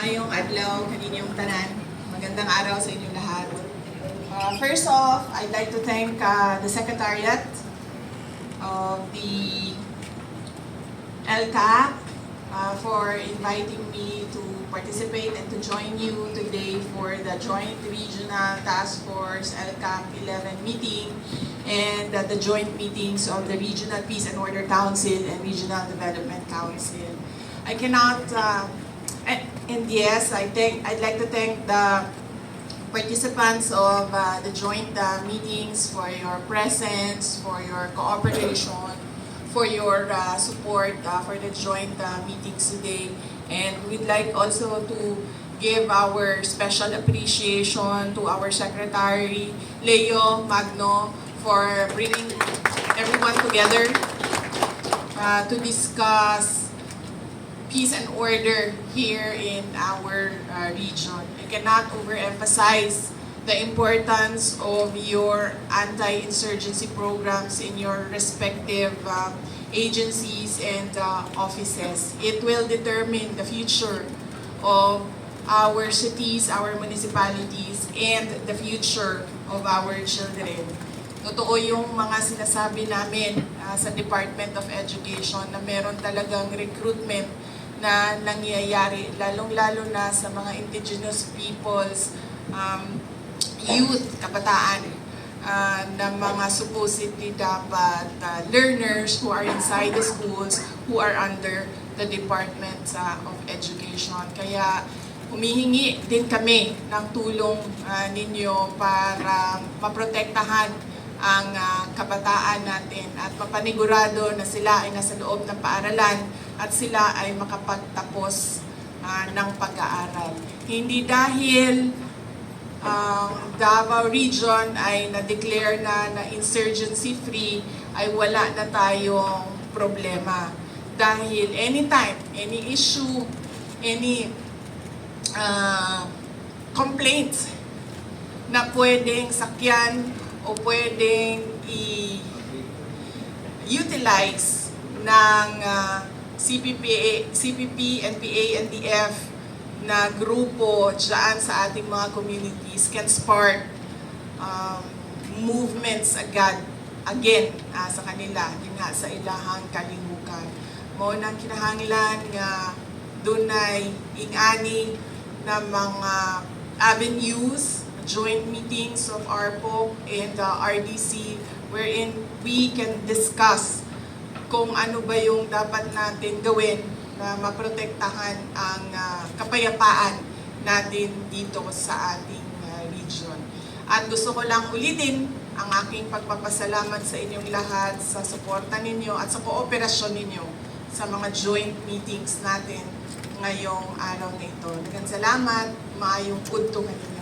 Maayong adlaw kaninyong tanan. Magandang araw sa inyong lahat. First off, I'd like to thank the Secretariat of the LCAP for inviting me to participate and to join you today for the Joint Regional Task Force LCAP 11 meeting and the joint meetings of the Regional Peace and Order Council and Regional Development Council. I cannot, and yes, I'd like to thank the participants of the joint meetings for your presence, for your cooperation, for your support for the joint meetings today. And we'd like also to give our special appreciation to our Secretary, Leo Magno, for bringing everyone together to discuss peace and order here in our region. I cannot overemphasize the importance of your anti-insurgency programs in your respective agencies and offices. It will determine the future of our cities, our municipalities, and the future of our children. Totoo yung mga sinasabi namin sa Department of Education na meron talagang recruitment na nangyayari, lalong-lalo na sa mga indigenous peoples, youth, kabataan, na mga supposedly dapat learners who are inside the schools, who are under the Department of Education. Kaya humihingi din kami ng tulong ninyo para maprotektahan ang kabataan natin at mapanigurado na sila ay nasa loob ng paaralan at sila ay makapagtapos ng pag-aaral. Hindi dahil Davao Region ay na-declare na insurgency free ay wala na tayong problema. Dahil anytime, any issue, any complaint na pwedeng sakyan o pwedeng i-utilize ng CPP, NPA, NDF na grupo dyan sa ating mga communities can spark movements again sa kanila, yun nga sa ilahang kalihukan. Mo nang kinahanglan nga dunay ingani na mga avenues, joint meetings of ARPOC and RDC wherein we can discuss kung ano ba yung dapat natin gawin na maprotektahan ang kapayapaan natin dito sa ating region. At gusto ko lang ulitin ang aking pagpapasalamat sa inyong lahat sa suporta ninyo at sa kooperasyon ninyo sa mga joint meetings natin ngayong araw na ito. Daghang salamat, maayong udto kanina.